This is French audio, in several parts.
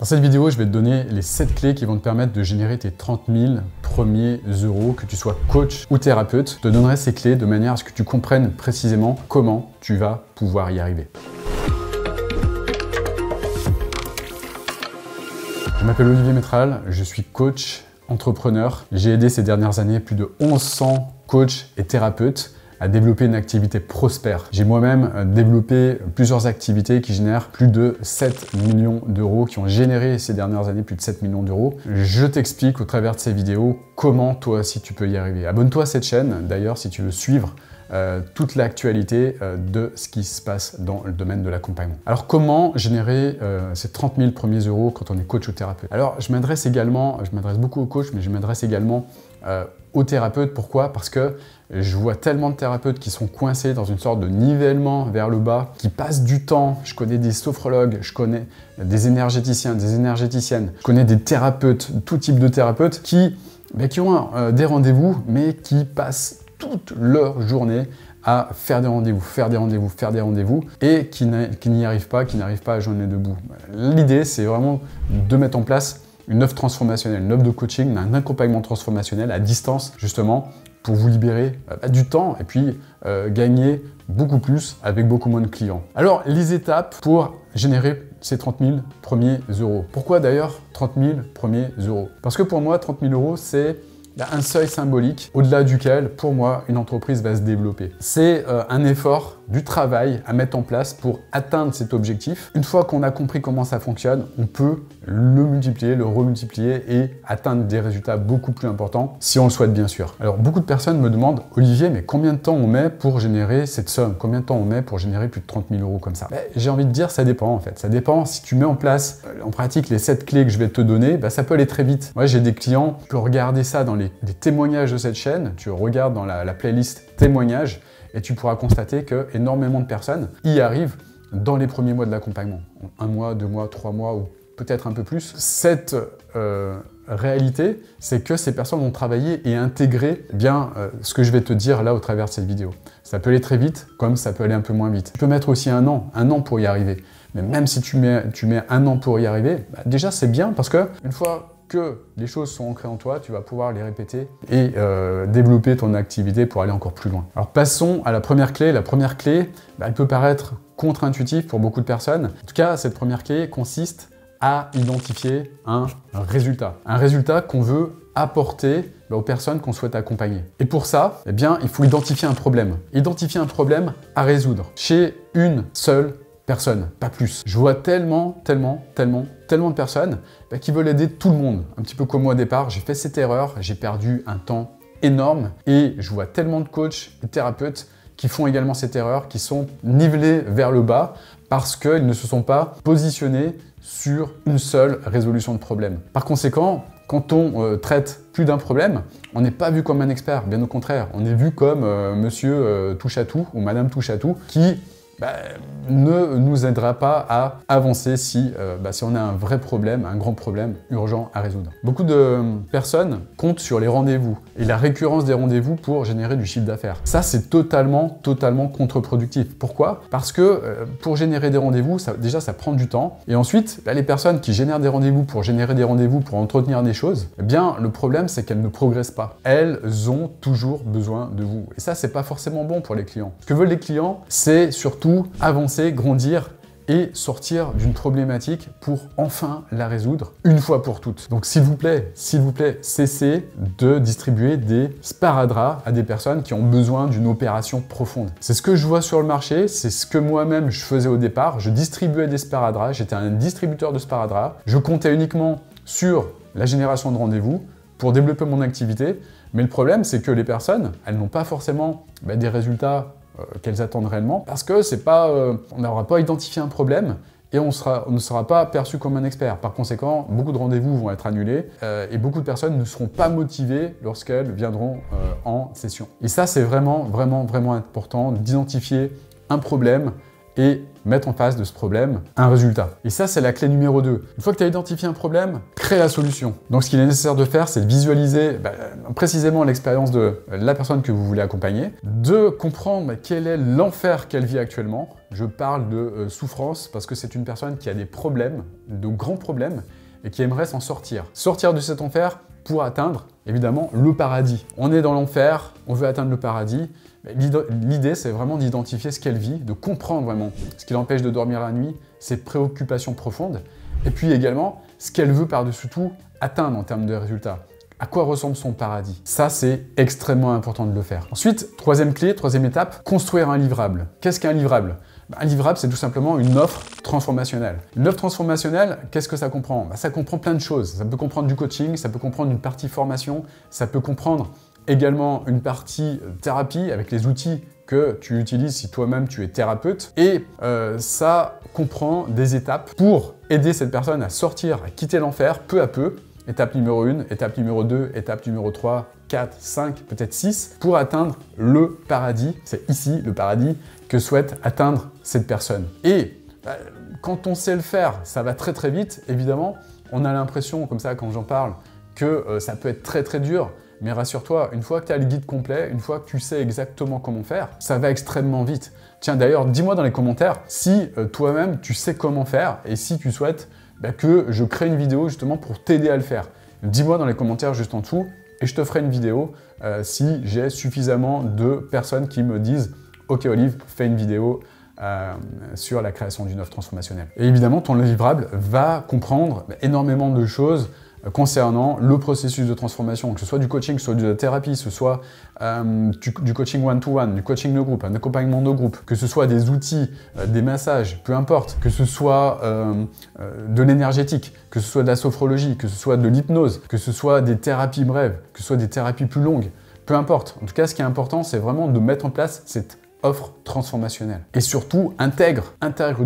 Dans cette vidéo, je vais te donner les 7 clés qui vont te permettre de générer tes 30 000 premiers euros, que tu sois coach ou thérapeute. Je te donnerai ces clés de manière à ce que tu comprennes précisément comment tu vas pouvoir y arriver. Je m'appelle Olivier Métral, je suis coach, entrepreneur. J'ai aidé ces dernières années plus de 1100 coachs et thérapeutes à développer une activité prospère. J'ai moi-même développé plusieurs activités qui génèrent plus de 7 millions d'euros, qui ont généré ces dernières années plus de 7 millions d'euros. Je t'explique au travers de ces vidéos comment toi aussi tu peux y arriver. Abonne-toi à cette chaîne d'ailleurs si tu veux suivre toute l'actualité de ce qui se passe dans le domaine de l'accompagnement. Alors comment générer ces 30 000 premiers euros quand on est coach ou thérapeute? Alors je m'adresse beaucoup aux coachs, mais je m'adresse également aux thérapeutes. Pourquoi? Parce que je vois tellement de thérapeutes qui sont coincés dans une sorte de nivellement vers le bas, qui passent du temps. Je connais des sophrologues, je connais des énergéticiens, des énergéticiennes, je connais des thérapeutes, tout type de thérapeutes qui ont des rendez-vous, mais qui passent toute leur journée à faire des rendez-vous, et qui n'y arrivent pas, à joindre les deux bouts. L'idée, c'est vraiment de mettre en place une offre transformationnelle, une offre de coaching, un accompagnement transformationnel à distance, justement, pour vous libérer du temps et puis gagner beaucoup plus avec beaucoup moins de clients. Alors, les étapes pour générer ces 30 000 premiers euros. Pourquoi d'ailleurs 30 000 premiers euros? Parce que pour moi, 30 000 euros, c'est un seuil symbolique au-delà duquel, pour moi, une entreprise va se développer. C'est un effort, du travail à mettre en place pour atteindre cet objectif. Une fois qu'on a compris comment ça fonctionne, on peut le multiplier, le remultiplier et atteindre des résultats beaucoup plus importants, si on le souhaite bien sûr. Alors beaucoup de personnes me demandent, Olivier, mais combien de temps on met pour générer cette somme? Combien de temps on met pour générer plus de 30 000 euros comme ça? J'ai envie de dire, ça dépend en fait. Ça dépend. Si tu mets en place, en pratique, les 7 clés que je vais te donner, ça peut aller très vite. Moi, j'ai des clients, tu peux regarder ça dans des témoignages de cette chaîne, tu regardes dans la playlist témoignages, et tu pourras constater que énormément de personnes y arrivent dans les premiers mois de l'accompagnement. 1 mois, 2 mois, 3 mois ou peut-être un peu plus. Cette réalité, c'est que ces personnes ont travaillé et intégré ce que je vais te dire là au travers de cette vidéo. Ça peut aller très vite, comme ça peut aller un peu moins vite. Tu peux mettre aussi un an pour y arriver. Mais même si tu mets 1 an pour y arriver, déjà c'est bien parce que une fois que les choses sont ancrées en toi, tu vas pouvoir les répéter et développer ton activité pour aller encore plus loin. Alors passons à la première clé. La première clé, elle peut paraître contre-intuitive pour beaucoup de personnes. En tout cas, cette première clé consiste à identifier un résultat. Un résultat qu'on veut apporter aux personnes qu'on souhaite accompagner. Et pour ça, il faut identifier un problème. Identifier un problème à résoudre chez une seule personne, pas plus. Je vois tellement de personnes qui veulent aider tout le monde. Un petit peu comme moi au départ, j'ai fait cette erreur, j'ai perdu un temps énorme et je vois tellement de coachs et thérapeutes qui font également cette erreur, qui sont nivelés vers le bas parce qu'ils ne se sont pas positionnés sur une seule résolution de problème. Par conséquent, quand on traite plus d'un problème, on n'est pas vu comme un expert, bien au contraire. On est vu comme monsieur touche-à-tout ou madame touche-à-tout qui ne nous aidera pas à avancer si on a un vrai problème, un grand problème urgent à résoudre. Beaucoup de personnes comptent sur les rendez-vous et la récurrence des rendez-vous pour générer du chiffre d'affaires. Ça, c'est totalement contre-productif. Pourquoi? Parce que pour générer des rendez-vous, déjà, ça prend du temps. Et ensuite, les personnes qui génèrent des rendez-vous pour entretenir des choses, le problème, c'est qu'elles ne progressent pas. Elles ont toujours besoin de vous. Et ça, c'est pas forcément bon pour les clients. Ce que veulent les clients, c'est surtout avancer, grandir et sortir d'une problématique pour enfin la résoudre une fois pour toutes. Donc s'il vous plaît, cessez de distribuer des sparadraps à des personnes qui ont besoin d'une opération profonde. C'est ce que je vois sur le marché, c'est ce que moi-même je faisais au départ. Je distribuais des sparadraps, j'étais un distributeur de sparadraps. Je comptais uniquement sur la génération de rendez-vous pour développer mon activité. Mais le problème, c'est que les personnes, elles n'ont pas forcément des résultats qu'elles attendent réellement, parce que on n'aura pas identifié un problème et on ne sera pas perçu comme un expert. Par conséquent, beaucoup de rendez-vous vont être annulés et beaucoup de personnes ne seront pas motivées lorsqu'elles viendront en session. Et ça, c'est vraiment important d'identifier un problème et mettre en face de ce problème un résultat. Et ça, c'est la clé numéro 2. Une fois que tu as identifié un problème, crée la solution. Donc, ce qu'il est nécessaire de faire, c'est de visualiser précisément l'expérience de la personne que vous voulez accompagner, de comprendre quel est l'enfer qu'elle vit actuellement. Je parle de souffrance parce que c'est une personne qui a des problèmes, de grands problèmes, et qui aimerait s'en sortir. Sortir de cet enfer pour atteindre, évidemment, le paradis. On est dans l'enfer, on veut atteindre le paradis. L'idée, c'est vraiment d'identifier ce qu'elle vit, de comprendre vraiment ce qui l'empêche de dormir la nuit, ses préoccupations profondes, et puis également ce qu'elle veut par-dessus tout atteindre en termes de résultats. À quoi ressemble son paradis? Ça, c'est extrêmement important de le faire. Ensuite, troisième clé, troisième étape, construire un livrable. Qu'est-ce qu'un livrable? Un livrable, c'est tout simplement une offre transformationnelle. Une offre transformationnelle, qu'est-ce que ça comprend? Ça comprend plein de choses. Ça peut comprendre du coaching, ça peut comprendre une partie formation, ça peut comprendre également une partie thérapie avec les outils que tu utilises si toi-même tu es thérapeute. Et ça comprend des étapes pour aider cette personne à sortir, à quitter l'enfer peu à peu. Étape numéro 1, étape numéro 2, étape numéro 3, 4, 5, peut-être 6, pour atteindre le paradis. C'est ici le paradis que souhaite atteindre cette personne. Et quand on sait le faire, ça va très très vite. Évidemment, on a l'impression, comme ça quand j'en parle, que ça peut être très très dur. Mais rassure-toi, une fois que tu as le guide complet, une fois que tu sais exactement comment faire, ça va extrêmement vite. Tiens, d'ailleurs, dis-moi dans les commentaires si toi-même tu sais comment faire et si tu souhaites que je crée une vidéo justement pour t'aider à le faire. Dis-moi dans les commentaires juste en dessous et je te ferai une vidéo si j'ai suffisamment de personnes qui me disent « Ok Olive, fais une vidéo sur la création d'une offre transformationnelle ». Et évidemment, ton livrable va comprendre énormément de choses concernant le processus de transformation, que ce soit du coaching, que ce soit de la thérapie, que ce soit du coaching one-to-one, du coaching de groupe, un accompagnement de groupe, que ce soit des outils, des massages, peu importe, que ce soit de l'énergétique, que ce soit de la sophrologie, que ce soit de l'hypnose, que ce soit des thérapies brèves, que ce soit des thérapies plus longues, peu importe. En tout cas, ce qui est important, c'est vraiment de mettre en place cette offre transformationnelle. Et surtout, intègre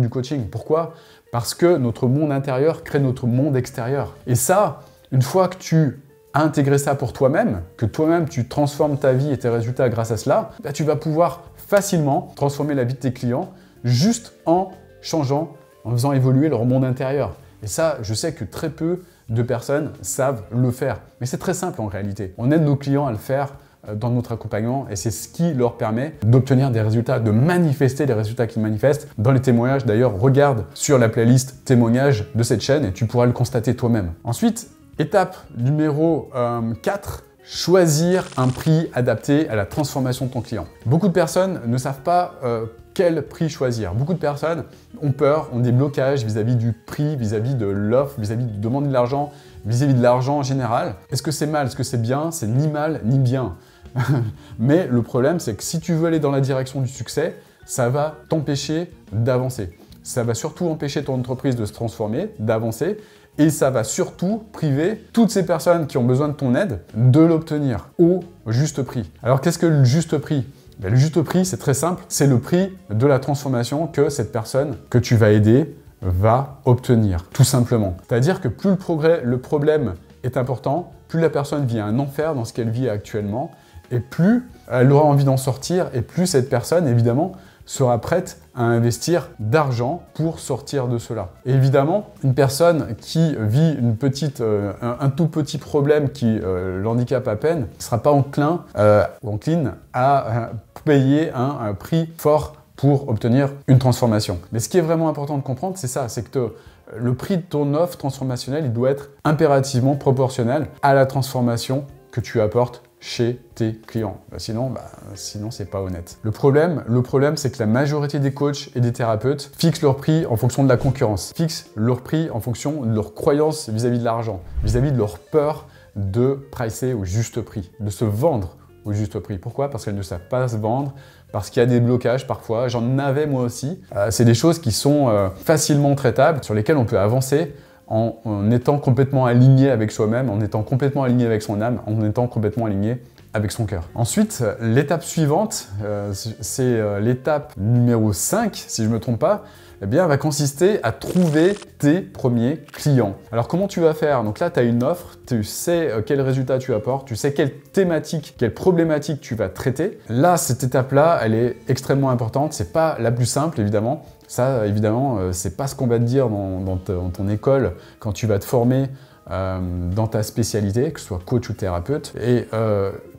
du coaching. Pourquoi ? Parce que notre monde intérieur crée notre monde extérieur. Et ça, une fois que tu as intégré ça pour toi-même, que toi-même tu transformes ta vie et tes résultats grâce à cela, tu vas pouvoir facilement transformer la vie de tes clients juste en changeant, en faisant évoluer leur monde intérieur. Et ça, je sais que très peu de personnes savent le faire. Mais c'est très simple en réalité. On aide nos clients à le faire dans notre accompagnement et c'est ce qui leur permet d'obtenir des résultats, de manifester les résultats qu'ils manifestent. Dans les témoignages, d'ailleurs, regarde sur la playlist témoignages de cette chaîne et tu pourras le constater toi-même. Ensuite, étape numéro 4, choisir un prix adapté à la transformation de ton client. Beaucoup de personnes ne savent pas quel prix choisir. Beaucoup de personnes ont peur, ont des blocages vis-à-vis du prix, vis-à-vis de l'offre, vis-à-vis de demander de l'argent, vis-à-vis de l'argent en général. Est-ce que c'est mal? Est-ce que c'est bien? C'est ni mal ni bien. Mais le problème, c'est que si tu veux aller dans la direction du succès, ça va t'empêcher d'avancer. Ça va surtout empêcher ton entreprise de se transformer, d'avancer, et ça va surtout priver toutes ces personnes qui ont besoin de ton aide de l'obtenir au juste prix. Alors qu'est-ce que le juste prix? Le juste prix, c'est très simple, c'est le prix de la transformation que cette personne que tu vas aider va obtenir, tout simplement. C'est-à-dire que plus le problème est important, plus la personne vit un enfer dans ce qu'elle vit actuellement, et plus elle aura envie d'en sortir, et plus cette personne, évidemment, sera prête à investir d'argent pour sortir de cela. Et évidemment, une personne qui vit un tout petit problème qui l'handicape à peine ne sera pas encline à payer un prix fort pour obtenir une transformation. Mais ce qui est vraiment important de comprendre, c'est ça, c'est que le prix de ton offre transformationnelle, il doit être impérativement proportionnel à la transformation que tu apportes chez tes clients. Sinon, c'est pas honnête. Le problème, c'est que la majorité des coachs et des thérapeutes fixent leur prix en fonction de la concurrence, fixent leur prix en fonction de leurs croyances vis-à-vis de l'argent, vis-à-vis de leur peur de pricer au juste prix, de se vendre au juste prix. Pourquoi? Parce qu'elles ne savent pas se vendre, parce qu'il y a des blocages parfois. J'en avais moi aussi. C'est des choses qui sont facilement traitables, sur lesquelles on peut avancer en étant complètement aligné avec soi-même, en étant complètement aligné avec son âme, en étant complètement aligné avec son cœur. Ensuite, l'étape suivante, c'est l'étape numéro 5, si je ne me trompe pas, eh bien, va consister à trouver tes premiers clients. Alors, comment tu vas faire? Donc là, tu as une offre, tu sais quel résultat tu apportes, tu sais quelle thématique, quelle problématique tu vas traiter. Là, cette étape-là, elle est extrêmement importante. C'est pas la plus simple, évidemment. Ça, évidemment, c'est pas ce qu'on va te dire dans ton école quand tu vas te former dans ta spécialité, que ce soit coach ou thérapeute. Et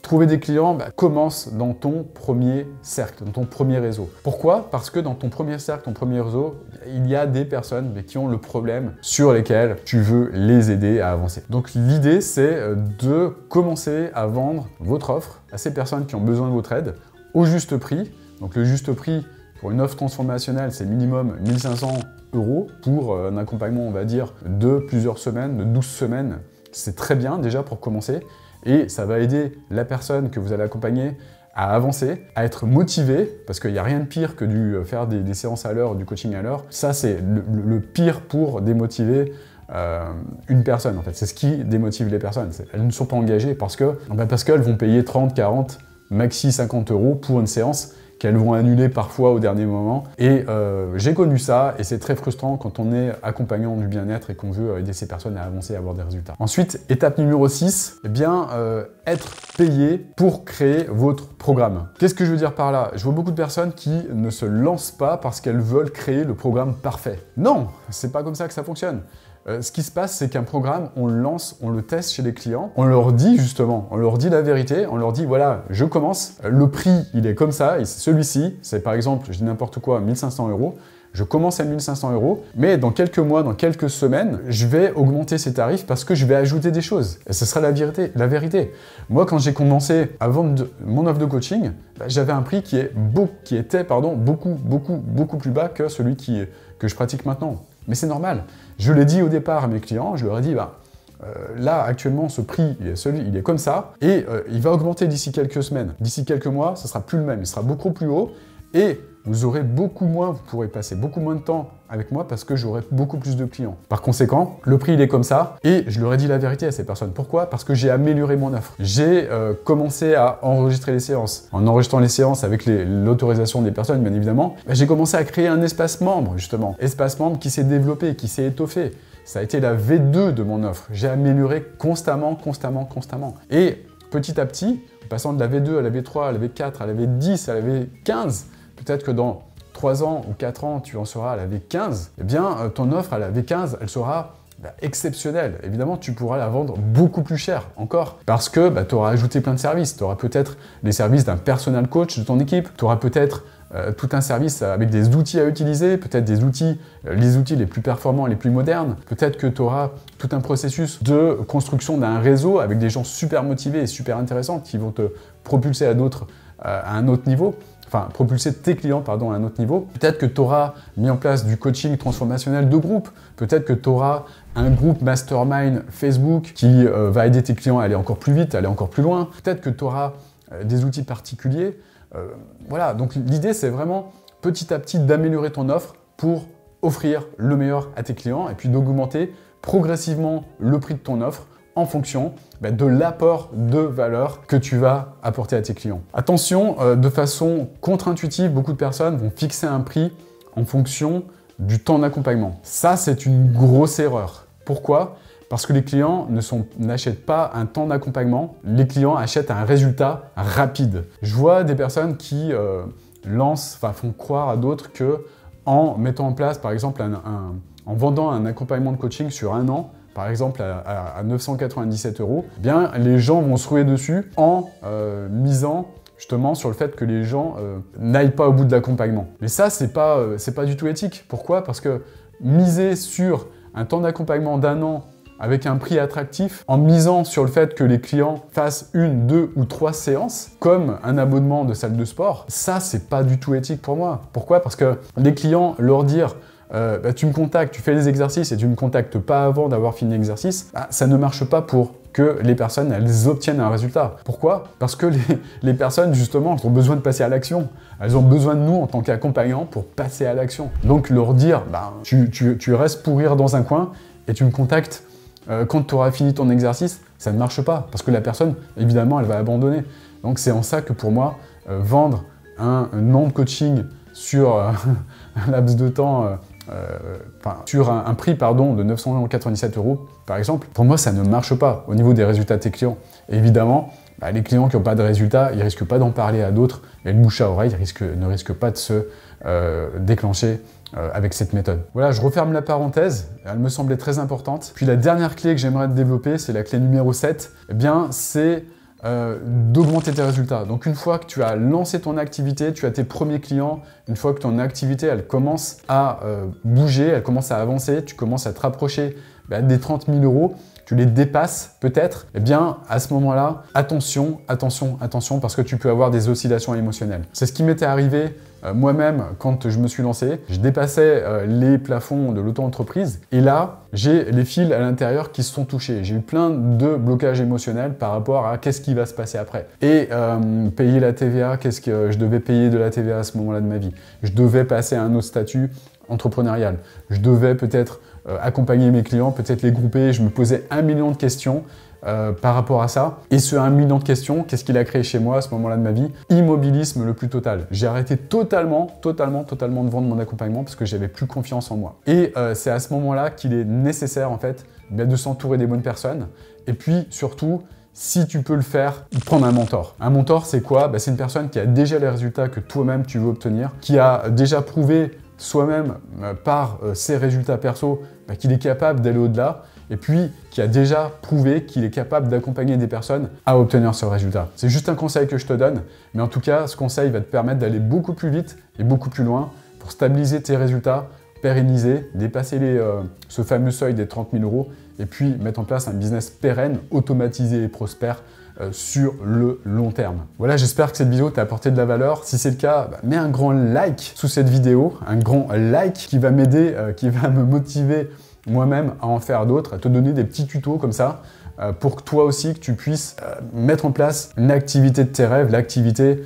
trouver des clients, commence dans ton premier cercle, dans ton premier réseau. Pourquoi? Parce que dans ton premier cercle, ton premier réseau, il y a des personnes qui ont le problème sur lesquels tu veux les aider à avancer. Donc l'idée, c'est de commencer à vendre votre offre à ces personnes qui ont besoin de votre aide au juste prix. Donc le juste prix pour une offre transformationnelle, c'est minimum 1 500 € pour un accompagnement, on va dire, de plusieurs semaines, de 12 semaines. C'est très bien déjà pour commencer et ça va aider la personne que vous allez accompagner à avancer, à être motivé, parce qu'il n'y a rien de pire que faire des séances à l'heure, du coaching à l'heure. Ça, c'est le pire pour démotiver une personne, en fait. C'est ce qui démotive les personnes. Elles ne sont pas engagées parce qu'elles vont payer 30, 40, maxi 50 € pour une séance qu'elles vont annuler parfois au dernier moment. Et j'ai connu ça, et c'est très frustrant quand on est accompagnant du bien-être et qu'on veut aider ces personnes à avancer, à avoir des résultats. Ensuite, étape numéro 6, eh bien, être payé pour créer votre programme. Qu'est-ce que je veux dire par là? Je vois beaucoup de personnes qui ne se lancent pas parce qu'elles veulent créer le programme parfait. Non, c'est pas comme ça que ça fonctionne. Ce qui se passe, c'est qu'un programme, on le lance, on le teste chez les clients, on leur dit justement, on leur dit la vérité, on leur dit voilà, je commence, le prix il est comme ça, et celui-ci, c'est par exemple, je dis n'importe quoi, 1 500 €, je commence à 1 500 €, mais dans quelques mois, dans quelques semaines, je vais augmenter ces tarifs parce que je vais ajouter des choses. Et ce sera la vérité. Moi, quand j'ai commencé à vendre mon offre de coaching, j'avais un prix qui était beaucoup plus bas que celui que je pratique maintenant. Mais c'est normal. Je l'ai dit au départ à mes clients, je leur ai dit, là, actuellement, ce prix, il est comme ça, et il va augmenter d'ici quelques semaines. D'ici quelques mois, ça sera plus le même, il sera beaucoup plus haut, et vous aurez vous pourrez passer beaucoup moins de temps avec moi parce que j'aurai beaucoup plus de clients. Par conséquent, le prix, il est comme ça, et je leur ai dit la vérité à ces personnes. Pourquoi? Parce que j'ai amélioré mon offre. J'ai commencé à enregistrer les séances. En enregistrant les séances avec l'autorisation des personnes, bien évidemment, j'ai commencé à créer un espace membre, justement. Espace membre qui s'est développé, qui s'est étoffé. Ça a été la V2 de mon offre. J'ai amélioré constamment. Et petit à petit, en passant de la V2 à la V3, à la V4, à la V10, à la V15, peut-être que dans 3 ans ou 4 ans, tu en seras à la V15, eh bien, ton offre à la V15, elle sera exceptionnelle. Évidemment, tu pourras la vendre beaucoup plus cher encore parce que tu auras ajouté plein de services. Tu auras peut-être les services d'un personal coach de ton équipe, tu auras peut-être tout un service avec des outils à utiliser, peut-être les outils les plus performants, les plus modernes. Peut-être que tu auras tout un processus de construction d'un réseau avec des gens super motivés et super intéressants qui vont te propulser à un autre niveau. Enfin, propulser tes clients, à un autre niveau. Peut-être que tu auras mis en place du coaching transformationnel de groupe. Peut-être que tu auras un groupe mastermind Facebook qui va aider tes clients à aller encore plus vite, à aller encore plus loin. Peut-être que tu auras des outils particuliers. Voilà, donc l'idée, c'est vraiment petit à petit d'améliorer ton offre pour offrir le meilleur à tes clients et puis d'augmenter progressivement le prix de ton offre en fonction de l'apport de valeur que tu vas apporter à tes clients. Attention, de façon contre-intuitive, beaucoup de personnes vont fixer un prix en fonction du temps d'accompagnement. Ça, c'est une grosse erreur. Pourquoi? Parce que les clients n'achètent pas un temps d'accompagnement, les clients achètent un résultat rapide. Je vois des personnes qui font croire à d'autres que en mettant en place, par exemple, en vendant un accompagnement de coaching sur 1 an, par exemple à 997 €, eh bien, les gens vont se ruer dessus en misant justement sur le fait que les gens n'aillent pas au bout de l'accompagnement. Mais ça, c'est pas du tout éthique. Pourquoi? Parce que miser sur un temps d'accompagnement d'1 an avec un prix attractif, en misant sur le fait que les clients fassent 1, 2 ou 3 séances, comme un abonnement de salle de sport, ça, c'est pas du tout éthique pour moi. Pourquoi? Parce que les clients, leur dire tu me contactes, tu fais les exercices et tu ne me contactes pas avant d'avoir fini l'exercice, ça ne marche pas pour que les personnes elles obtiennent un résultat. Pourquoi? Parce que les personnes, justement, elles ont besoin de passer à l'action. Elles ont besoin de nous en tant qu'accompagnants pour passer à l'action. Donc leur dire, tu restes pourrir dans un coin et tu me contactes quand tu auras fini ton exercice, ça ne marche pas. Parce que la personne, évidemment, elle va abandonner. Donc c'est en ça que pour moi, vendre un an de coaching sur un laps de temps sur un prix de 997 €, par exemple, pour moi, ça ne marche pas au niveau des résultats de tes clients. Et évidemment, les clients qui n'ont pas de résultats, ils ne risquent pas d'en parler à d'autres, et le bouche à oreille ne risque pas de se déclencher avec cette méthode. Voilà, je referme la parenthèse, elle me semblait très importante. Puis la dernière clé que j'aimerais te développer, c'est la clé numéro 7, eh bien, c'est d'augmenter tes résultats. Donc une fois que tu as lancé ton activité, tu as tes premiers clients, une fois que ton activité elle commence à bouger, elle commence à avancer, tu commences à te rapprocher des 30 000 €, tu les dépasses peut-être, eh bien à ce moment-là, attention, attention, attention, parce que tu peux avoir des oscillations émotionnelles. C'est ce qui m'était arrivé moi-même quand je me suis lancé. Je dépassais les plafonds de l'auto-entreprise et là, j'ai les fils à l'intérieur qui se sont touchés. J'ai eu plein de blocages émotionnels par rapport à qu'est-ce qui va se passer après. Et payer la TVA, qu'est-ce que je devais payer de la TVA à ce moment-là de ma vie? Je devais passer à un autre statut entrepreneurial. Je devais peut-être accompagner mes clients, peut-être les grouper. Je me posais 1 million de questions par rapport à ça. Et ce 1 million de questions, qu'est-ce qu'il a créé chez moi à ce moment-là de ma vie? Immobilisme le plus total. J'ai arrêté totalement de vendre mon accompagnement parce que j'avais plus confiance en moi. Et c'est à ce moment-là qu'il est nécessaire en fait de s'entourer des bonnes personnes. Et puis surtout, si tu peux le faire, prendre un mentor. Un mentor, c'est quoi? C'est une personne qui a déjà les résultats que toi-même tu veux obtenir, qui a déjà prouvé soi-même par ses résultats perso qu'il est capable d'aller au-delà et puis qui a déjà prouvé qu'il est capable d'accompagner des personnes à obtenir ce résultat. C'est juste un conseil que je te donne, mais en tout cas, ce conseil va te permettre d'aller beaucoup plus vite et beaucoup plus loin pour stabiliser tes résultats, pérenniser, dépasser ce fameux seuil des 30 000 € et puis mettre en place un business pérenne, automatisé et prospère sur le long terme. Voilà, j'espère que cette vidéo t'a apporté de la valeur. Si c'est le cas, mets un grand like sous cette vidéo, un grand like qui va m'aider, qui va me motiver moi-même à en faire d'autres, à te donner des petits tutos comme ça, pour que toi aussi, que tu puisses mettre en place une activité de tes rêves, l'activité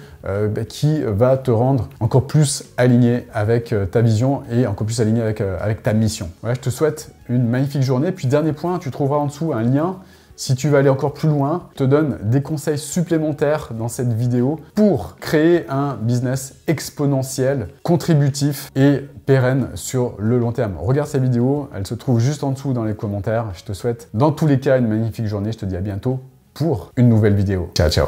qui va te rendre encore plus aligné avec ta vision et encore plus aligné avec ta mission. Voilà, je te souhaite une magnifique journée. Puis dernier point, tu trouveras en dessous un lien. Si tu veux aller encore plus loin, je te donne des conseils supplémentaires dans cette vidéo pour créer un business exponentiel, contributif et pérenne sur le long terme. Regarde cette vidéo, elle se trouve juste en dessous dans les commentaires. Je te souhaite dans tous les cas une magnifique journée. Je te dis à bientôt pour une nouvelle vidéo. Ciao, ciao!